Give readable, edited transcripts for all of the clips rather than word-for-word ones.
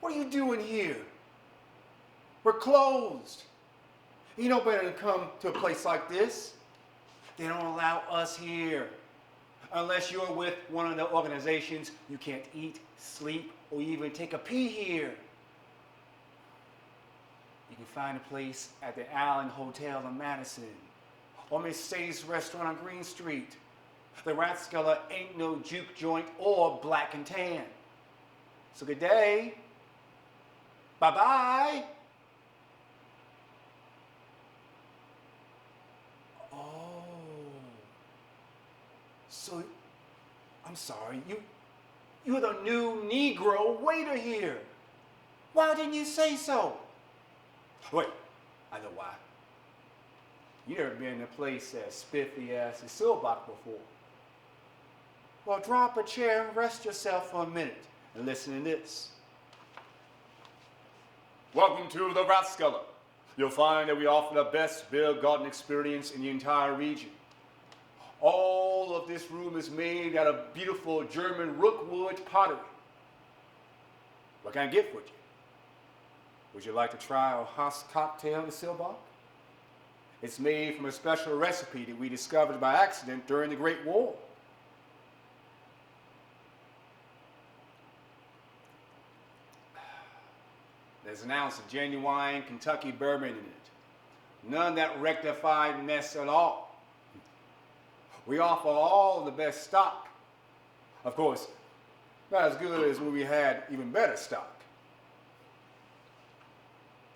What are you doing here? We're closed. You know better than come to a place like this. They don't allow us here. Unless you're with one of the organizations, you can't eat, sleep, or even take a pee here. You can find a place at the Allen Hotel in Madison, or Miss Sadie's restaurant on Green Street. The Rathskeller ain't no juke joint or black and tan. So good day. Bye-bye. Oh. So, I'm sorry, you're the new Negro waiter here. Why didn't you say so? Wait, I know why. You never been in a place as spiffy as the Seelbach before. Well, drop a chair and rest yourself for a minute and listen to this. Welcome to the Rathskeller. You'll find that we offer the best beer garden experience in the entire region. All of this room is made out of beautiful German rookwood pottery. What can I get for you? Would you like to try our Haas cocktail in Seelbach? It's made from a special recipe that we discovered by accident during the Great War. There's an ounce of genuine Kentucky bourbon in it. None of that rectified mess at all. We offer all the best stock. Of course, not as good as when we had even better stock.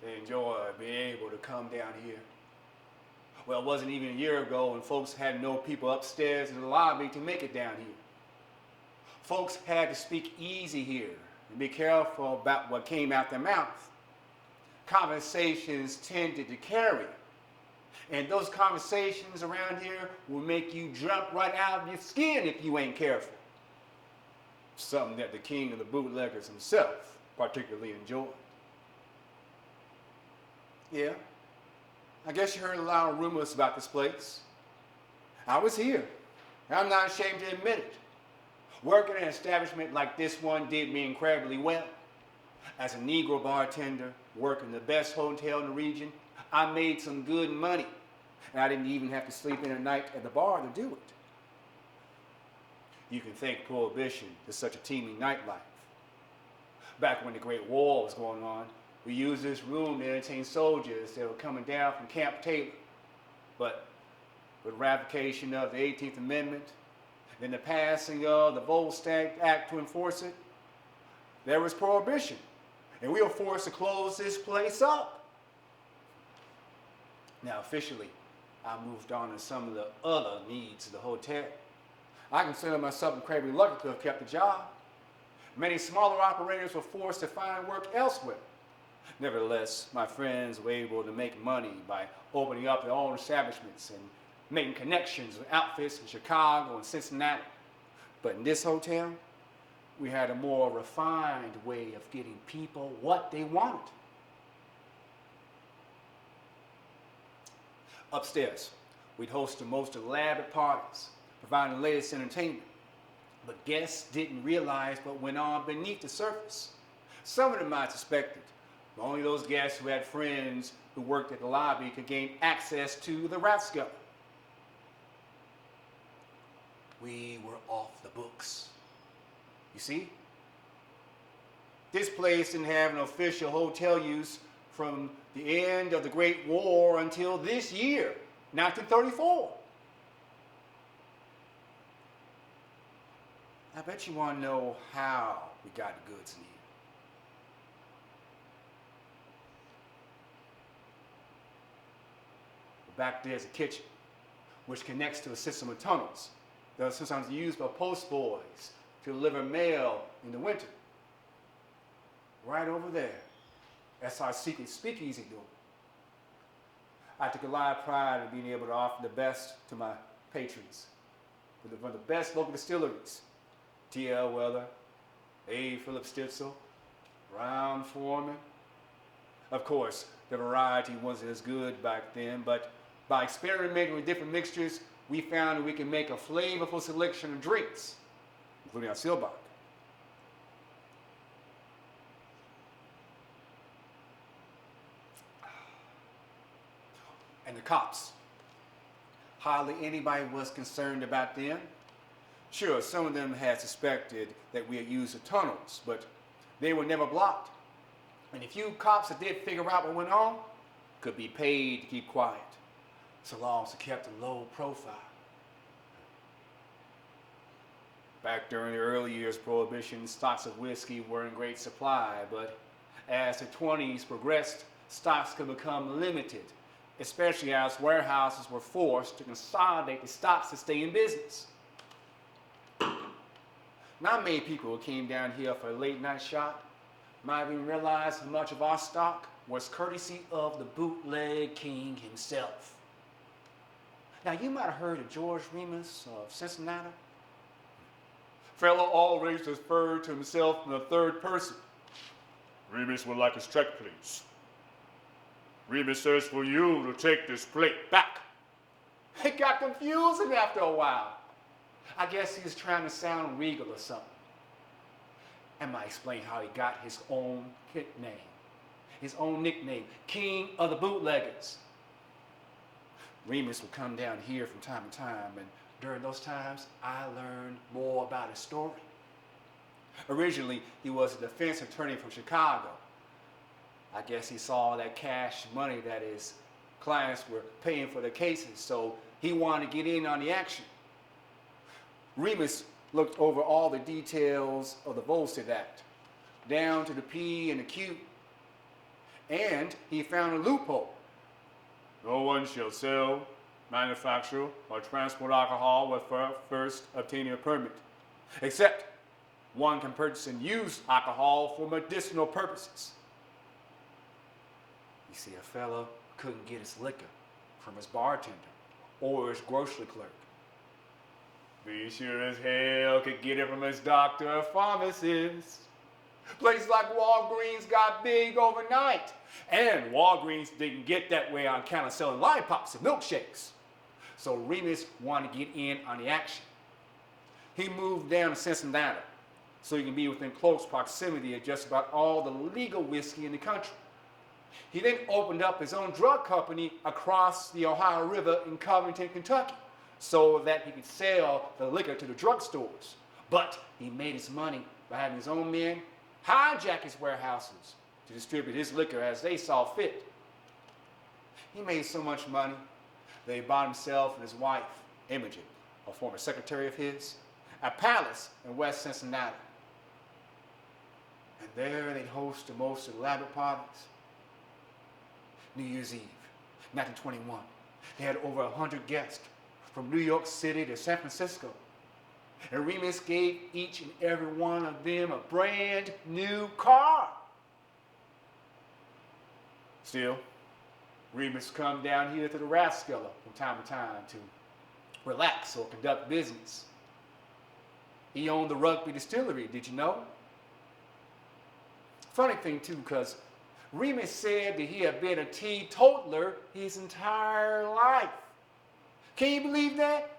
They enjoy being able to come down here. Well, it wasn't even a year ago when folks had no people upstairs in the lobby to make it down here. Folks had to speak easy here and be careful about what came out their mouth. Conversations tended to carry. And those conversations around here will make you jump right out of your skin if you ain't careful. Something that the king of the bootleggers himself particularly enjoyed. Yeah, I guess you heard a lot of rumors about this place. I was here. I'm not ashamed to admit it. Working in an establishment like this one did me incredibly well. As a Negro bartender, working the best hotel in the region, I made some good money. And I didn't even have to sleep in a night at the bar to do it. You can thank Prohibition to such a teeming nightlife. Back when the Great War was going on, we used this room to entertain soldiers that were coming down from Camp Taylor. But with ratification of the 18th Amendment, then the passing of the Volstead Act to enforce it, there was Prohibition. And we were forced to close this place up. Now officially, I moved on to some of the other needs of the hotel. I consider myself incredibly lucky to have kept the job. Many smaller operators were forced to find work elsewhere. Nevertheless, my friends were able to make money by opening up their own establishments and making connections with outfits in Chicago and Cincinnati. But in this hotel, we had a more refined way of getting people what they wanted. Upstairs, we'd host the most elaborate parties, providing the latest entertainment. But guests didn't realize what went on beneath the surface. Some of them I suspected, but only those guests who had friends who worked at the lobby could gain access to the Rathskeller. We were off the books. You see? This place didn't have an official hotel use from the end of the Great War until this year, 1934. I bet you want to know how we got the goods in here. Back there's a kitchen, which connects to a system of tunnels that are sometimes used by postboys to deliver mail in the winter. Right over there, that's our secret speakeasy door. I took a lot of pride in being able to offer the best to my patrons. One of the best local distilleries, T.L. Weller, A. Philip Stitzel, Brown Foreman. Of course, the variety wasn't as good back then, but by experimenting with different mixtures, we found that we can make a flavorful selection of drinks, including our Seelbach. cops. Hardly anybody was concerned about them. Sure, some of them had suspected that we had used the tunnels, but they were never blocked. And the few cops that did figure out what went on could be paid to keep quiet, so long as they kept a low profile. Back during the early years of Prohibition, stocks of whiskey were in great supply, but as the 20s progressed, stocks could become limited, especially as warehouses were forced to consolidate the stocks to stay in business. Not many people who came down here for a late night shot might even realize how much of our stock was courtesy of the bootleg king himself. Now, you might have heard of George Remus of Cincinnati. Fellow always referred to himself in the third person. Remus would like his check, please. Remus says for you to take this plate back. It got confusing after a while. I guess he was trying to sound regal or something. And I explain how he got his own nickname, King of the Bootleggers. Remus would come down here from time to time, and during those times, I learned more about his story. Originally, he was a defense attorney from Chicago. I guess he saw that cash money that his clients were paying for their cases, so he wanted to get in on the action. Remus looked over all the details of the Volstead Act, down to the P and the Q, and he found a loophole. No one shall sell, manufacture, or transport alcohol without first obtaining a permit, except one can purchase and use alcohol for medicinal purposes. You see, a fellow couldn't get his liquor from his bartender or his grocery clerk. He sure as hell could get it from his doctor or pharmacist. Places like Walgreens got big overnight. And Walgreens didn't get that way on account of selling lollipops and milkshakes. So Remus wanted to get in on the action. He moved down to Cincinnati so he can be within close proximity of just about all the legal whiskey in the country. He then opened up his own drug company across the Ohio River in Covington, Kentucky, so that he could sell the liquor to the drugstores. But he made his money by having his own men hijack his warehouses to distribute his liquor as they saw fit. He made so much money that he bought himself and his wife, Imogen, a former secretary of his, a palace in West Cincinnati. And there they'd host the most elaborate parties. New Year's Eve, 1921, they had over 100 guests from New York City to San Francisco. And Remus gave each and every one of them a brand new car. Still, Remus come down here to the Rathskeller from time to time to relax or conduct business. He owned the Rugby Distillery, did you know? Funny thing too, because Remus said that he had been a teetotaler his entire life. Can you believe that?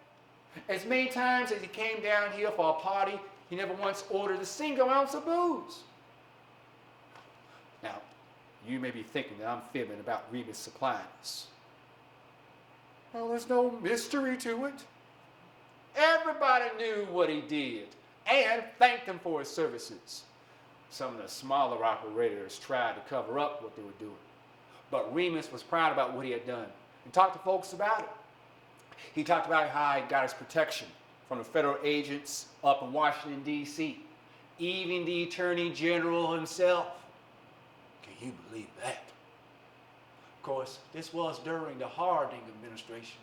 As many times as he came down here for a party, he never once ordered a single ounce of booze. Now, you may be thinking that I'm fibbing about Remus supplying us. Well, there's no mystery to it. Everybody knew what he did and thanked him for his services. Some of the smaller operators tried to cover up what they were doing. But Remus was proud about what he had done and talked to folks about it. He talked about how he got his protection from the federal agents up in Washington, D.C., even the Attorney General himself. Can you believe that? Of course, this was during the Harding administration.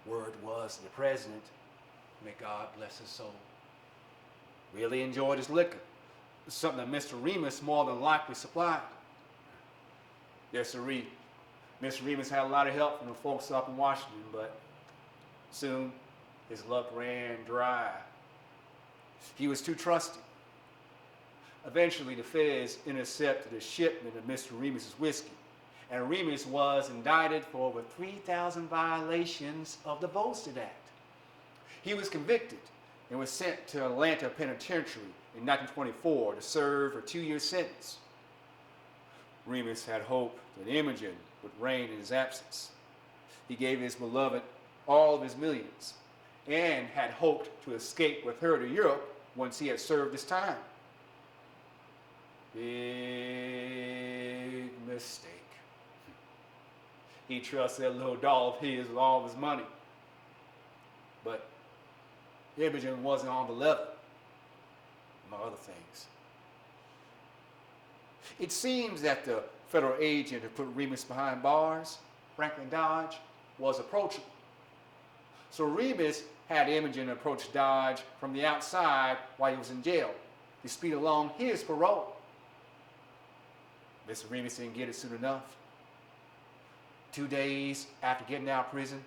Word was the president, may God bless his soul, really enjoyed his liquor, something that Mr. Remus more than likely supplied. Yes, sirree. Mr. Remus had a lot of help from the folks up in Washington, but soon his luck ran dry. He was too trusting. Eventually, the feds intercepted a shipment of Mr. Remus's whiskey, and Remus was indicted for over 3,000 violations of the Volstead Act. He was convicted and was sent to Atlanta Penitentiary in 1924 to serve a 2-year sentence. Remus had hoped that Imogen would reign in his absence. He gave his beloved all of his millions and had hoped to escape with her to Europe once he had served his time. Big mistake. He trusted that little doll of his with all of his money. But Imogen wasn't on the level, among other things. It seems that the federal agent who put Remus behind bars, Franklin Dodge, was approachable. So Remus had Imogen approach Dodge from the outside while he was in jail to speed along his parole. Mr. Remus didn't get it soon enough. 2 days after getting out of prison,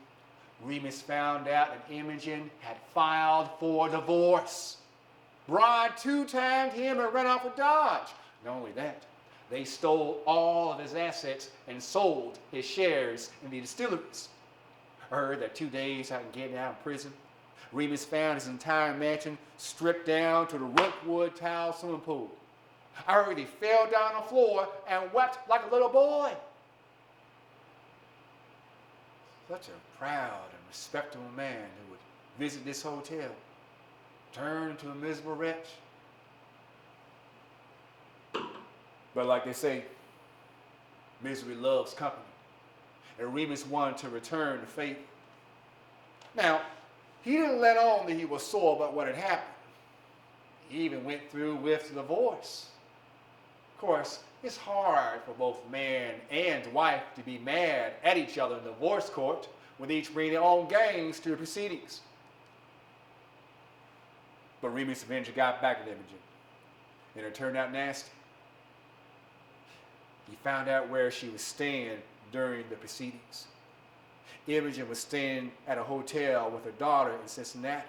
Remus found out that Imogen had filed for divorce, bribed 2 times him, and ran off with Dodge. Not only that, they stole all of his assets and sold his shares in the distilleries. I heard that 2 days after getting out of prison, Remus found his entire mansion stripped down to the rookwood tile swimming pool. I heard he fell down on the floor and wept like a little boy. Such a proud and respectable man who would visit this hotel, turn into a miserable wretch. But like they say, misery loves company. And Remus wanted to return to faith. Now, he didn't let on that he was sore about what had happened. He even went through with the divorce. Of course, it's hard for both man and wife to be mad at each other in the divorce court when they each bring their own gangs to the proceedings. But Remus eventually got back at Imogen, and it turned out nasty. He found out where she was staying during the proceedings. Imogen was staying at a hotel with her daughter in Cincinnati.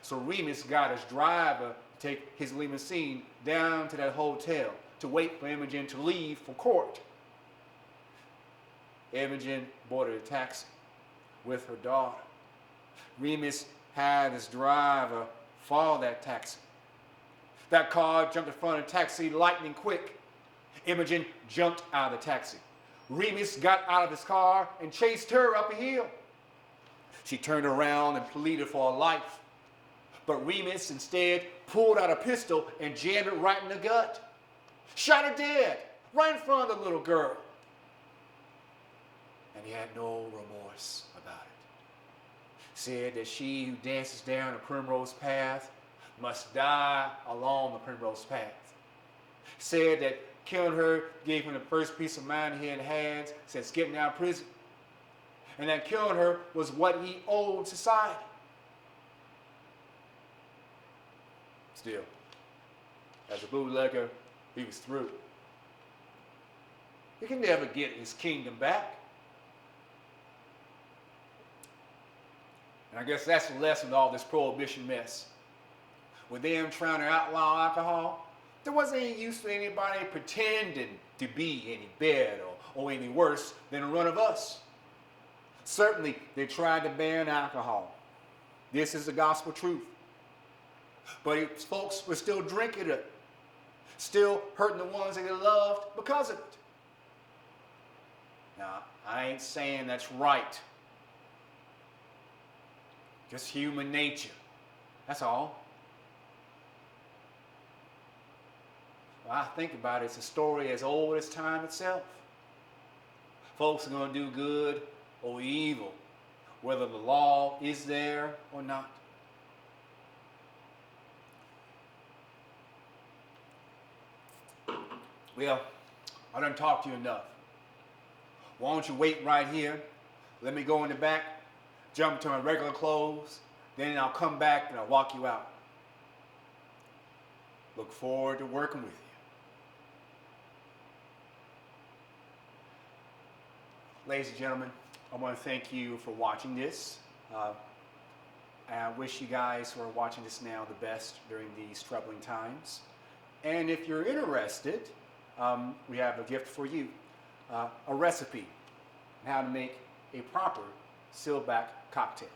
So Remus got his driver to take his limousine down to that hotel to wait for Imogen to leave for court. Imogen boarded a taxi with her daughter. Remus had his driver follow that taxi. That car jumped in front of the taxi lightning quick. Imogen jumped out of the taxi. Remus got out of his car and chased her up a hill. She turned around and pleaded for her life. But Remus instead pulled out a pistol and jammed it right in the gut. Shot her dead, right in front of the little girl. And he had no remorse about it. Said that she who dances down the primrose path must die along the primrose path. Said that killing her gave him the first peace of mind he had had since getting out of prison. And that killing her was what he owed society. Still, as a bootlegger, he was through. He can never get his kingdom back. And I guess that's the lesson of all this prohibition mess. With them trying to outlaw alcohol, there wasn't any use for anybody pretending to be any better or any worse than a run of us. Certainly, they tried to ban alcohol. This is the gospel truth. But folks were still drinking it, still hurting the ones that they loved because of it. Now, I ain't saying that's right. Just human nature. That's all. When I think about it, it's a story as old as time itself. Folks are going to do good or evil, whether the law is there or not. Well, I done talked to you enough. Why don't you wait right here? Let me go in the back, jump into my regular clothes, then I'll come back and I'll walk you out. Look forward to working with you. Ladies and gentlemen, I want to thank you for watching this. I wish you guys who are watching this now the best during these troubling times. And if you're interested, we have a gift for you, a recipe on how to make a proper Seelbach cocktail.